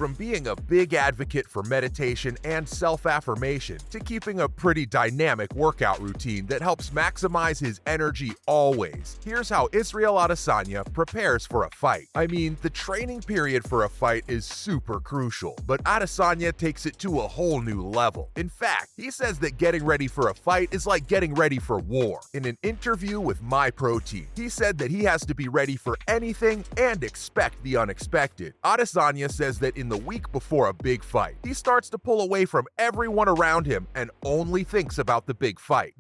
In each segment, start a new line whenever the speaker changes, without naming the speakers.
From being a big advocate for meditation and self-affirmation to keeping a pretty dynamic workout routine that helps maximize his energy always, here's how Israel Adesanya prepares for a fight. I mean, the training period for a fight is super crucial, but Adesanya takes it to a whole new level. In fact, he says that getting ready for a fight is like getting ready for war. In an interview with My Protein, he said that he has to be ready for anything and expect the unexpected. Adesanya says that in the week before a big fight, he starts to pull away from everyone around him and only thinks about the big fight.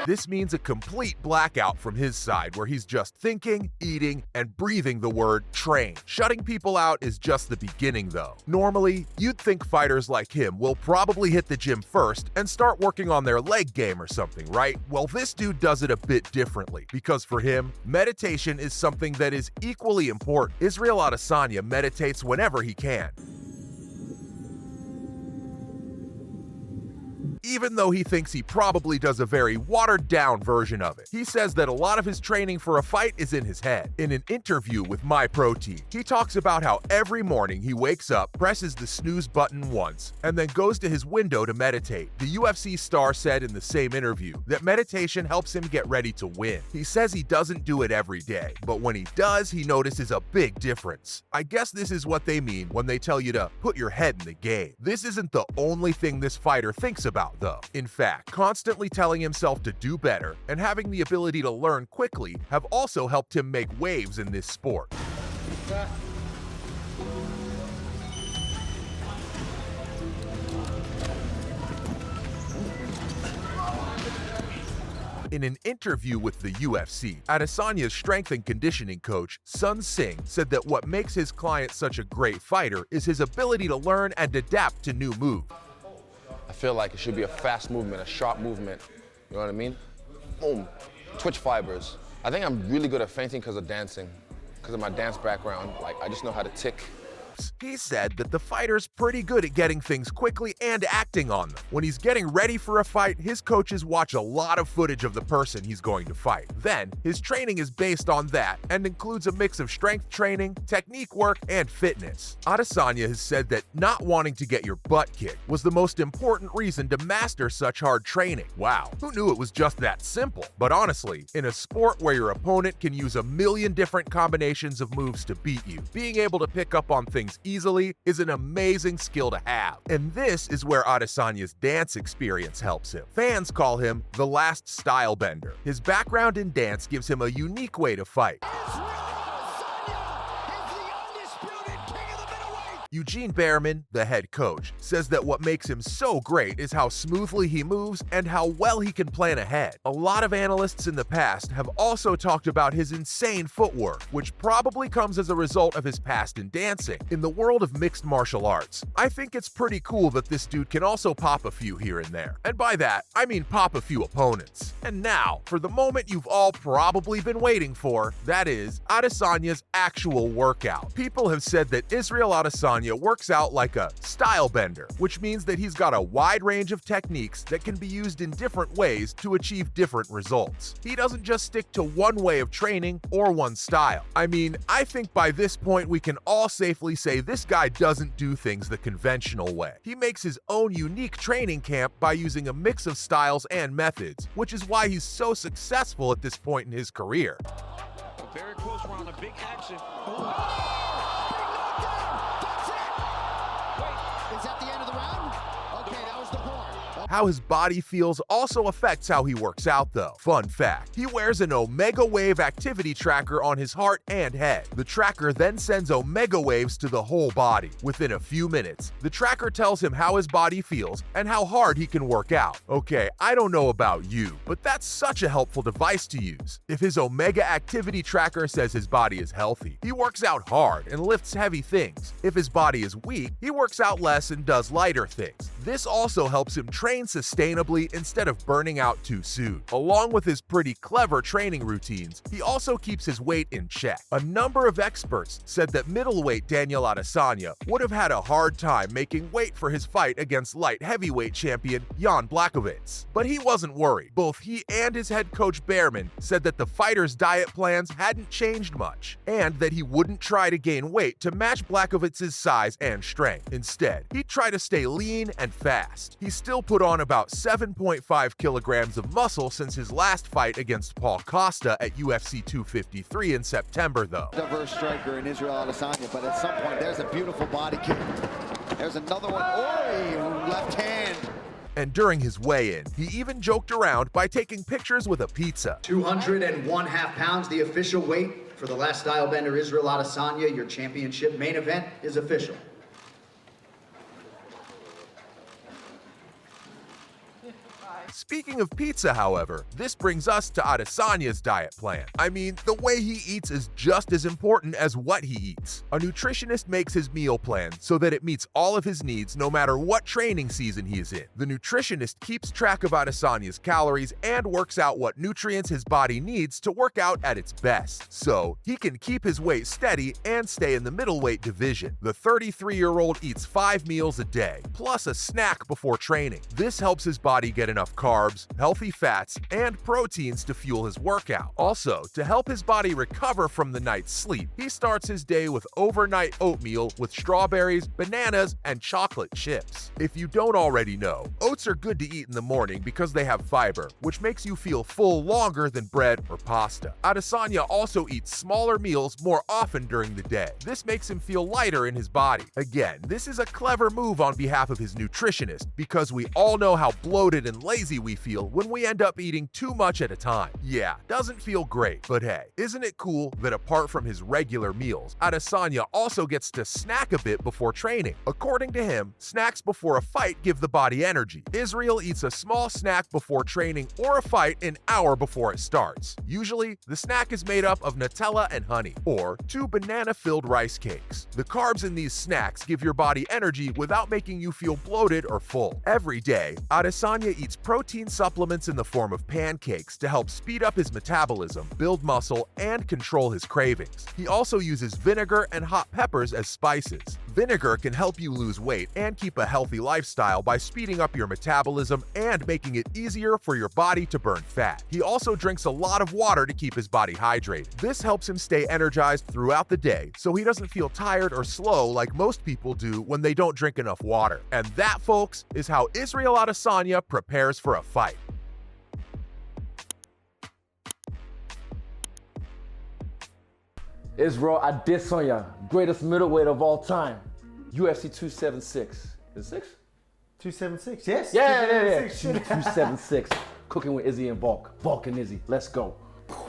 This means a complete blackout from his side where he's just thinking, eating, and breathing the word train. Shutting people out is just the beginning though. Normally, you'd think fighters like him will probably hit the gym first and start working on their leg game or something, right? Well, this dude does it a bit differently because for him, meditation is something that is equally important. Israel Adesanya meditates whenever he can. Even though he thinks he probably does a very watered-down version of it. He says that a lot of his training for a fight is in his head. In an interview with My Protein, he talks about how every morning he wakes up, presses the snooze button once, and then goes to his window to meditate. The UFC star said in the same interview that meditation helps him get ready to win. He says he doesn't do it every day, but when he does, he notices a big difference. I guess this is what they mean when they tell you to put your head in the game. This isn't the only thing this fighter thinks about, though. In fact, constantly telling himself to do better and having the ability to learn quickly have also helped him make waves in this sport. In an interview with the UFC, Adesanya's strength and conditioning coach, Sun Singh, said that what makes his client such a great fighter is his ability to learn and adapt to new moves.
I feel like it should be a fast movement, a sharp movement. You know what I mean? Boom, twitch fibers. I think I'm really good at feinting because of dancing, because of my dance background. Like, I just know how to tick.
He said that the fighter's pretty good at getting things quickly and acting on them. When he's getting ready for a fight, his coaches watch a lot of footage of the person he's going to fight. Then, his training is based on that and includes a mix of strength training, technique work, and fitness. Adesanya has said that not wanting to get your butt kicked was the most important reason to master such hard training. Wow, who knew it was just that simple? But honestly, in a sport where your opponent can use a million different combinations of moves to beat you, being able to pick up on things easily is an amazing skill to have. And this is where Adesanya's dance experience helps him. Fans call him the last style bender. His background in dance gives him a unique way to fight. Eugene Behrman, the head coach, says that what makes him so great is how smoothly he moves and how well he can plan ahead. A lot of analysts in the past have also talked about his insane footwork, which probably comes as a result of his past in dancing. In the world of mixed martial arts, I think it's pretty cool that this dude can also pop a few here and there. And by that, I mean pop a few opponents. And now, for the moment you've all probably been waiting for, that is Adesanya's actual workout. People have said that Israel Adesanya works out like a style bender, which means that he's got a wide range of techniques that can be used in different ways to achieve different results. He doesn't just stick to one way of training or one style. I mean, I think by this point we can all safely say this guy doesn't do things the conventional way. He makes his own unique training camp by using a mix of styles and methods, which is why he's so successful at this point in his career.
A very close round of big action.
How his body feels also affects how he works out though. Fun fact, he wears an Omega Wave activity tracker on his heart and head. The tracker then sends Omega Waves to the whole body. Within a few minutes, the tracker tells him how his body feels and how hard he can work out. Okay, I don't know about you, but that's such a helpful device to use. If his Omega activity tracker says his body is healthy, he works out hard and lifts heavy things. If his body is weak, he works out less and does lighter things. This also helps him train train sustainably instead of burning out too soon. Along with his pretty clever training routines, he also keeps his weight in check. A number of experts said that middleweight Daniel Adesanya would have had a hard time making weight for his fight against light heavyweight champion Jan Blachowicz. But he wasn't worried. Both he and his head coach Behrman said that the fighter's diet plans hadn't changed much, and that he wouldn't try to gain weight to match Blachowicz's size and strength. Instead, he'd try to stay lean and fast. He still put on about 7.5 kilograms of muscle since his last fight against Paul Costa at UFC 253 in September, though.
Diverse striker in Israel Adesanya, but at some point there's a beautiful body kick. There's another one. Oh, left hand.
And during his weigh-in, he even joked around by taking pictures with a pizza.
201 half pounds, the official weight for the last style bender Israel Adesanya. Your championship main event is official.
Speaking of pizza, however, this brings us to Adesanya's diet plan. I mean, the way he eats is just as important as what he eats. A nutritionist makes his meal plan so that it meets all of his needs no matter what training season he is in. The nutritionist keeps track of Adesanya's calories and works out what nutrients his body needs to work out at its best, so he can keep his weight steady and stay in the middleweight division. The 33-year-old eats 5 meals a day, plus a snack before training. This helps his body get enough carbs, healthy fats, and proteins to fuel his workout. Also, to help his body recover from the night's sleep, he starts his day with overnight oatmeal with strawberries, bananas, and chocolate chips. If you don't already know, oats are good to eat in the morning because they have fiber, which makes you feel full longer than bread or pasta. Adesanya also eats smaller meals more often during the day. This makes him feel lighter in his body. Again, this is a clever move on behalf of his nutritionist because we all know how bloated and lazy we feel when we end up eating too much at a time. Yeah, doesn't feel great, but hey, isn't it cool that apart from his regular meals, Adesanya also gets to snack a bit before training? According to him, snacks before a fight give the body energy. Israel eats a small snack before training or a fight an hour before it starts. Usually, the snack is made up of Nutella and honey, or 2 banana-filled rice cakes. The carbs in these snacks give your body energy without making you feel bloated or full. Every day, Adesanya eats protein supplements in the form of pancakes to help speed up his metabolism, build muscle, and control his cravings. He also uses vinegar and hot peppers as spices. Vinegar can help you lose weight and keep a healthy lifestyle by speeding up your metabolism and making it easier for your body to burn fat. He also drinks a lot of water to keep his body hydrated. This helps him stay energized throughout the day so he doesn't feel tired or slow like most people do when they don't drink enough water. And that, folks, is how Israel Adesanya prepares for a fight.
Israel Adesanya, greatest middleweight of all time. UFC 276. Is it 6?
276, yes.
Yeah.
276.
276. Cooking with Izzy and Volk. Volk and Izzy. Let's go.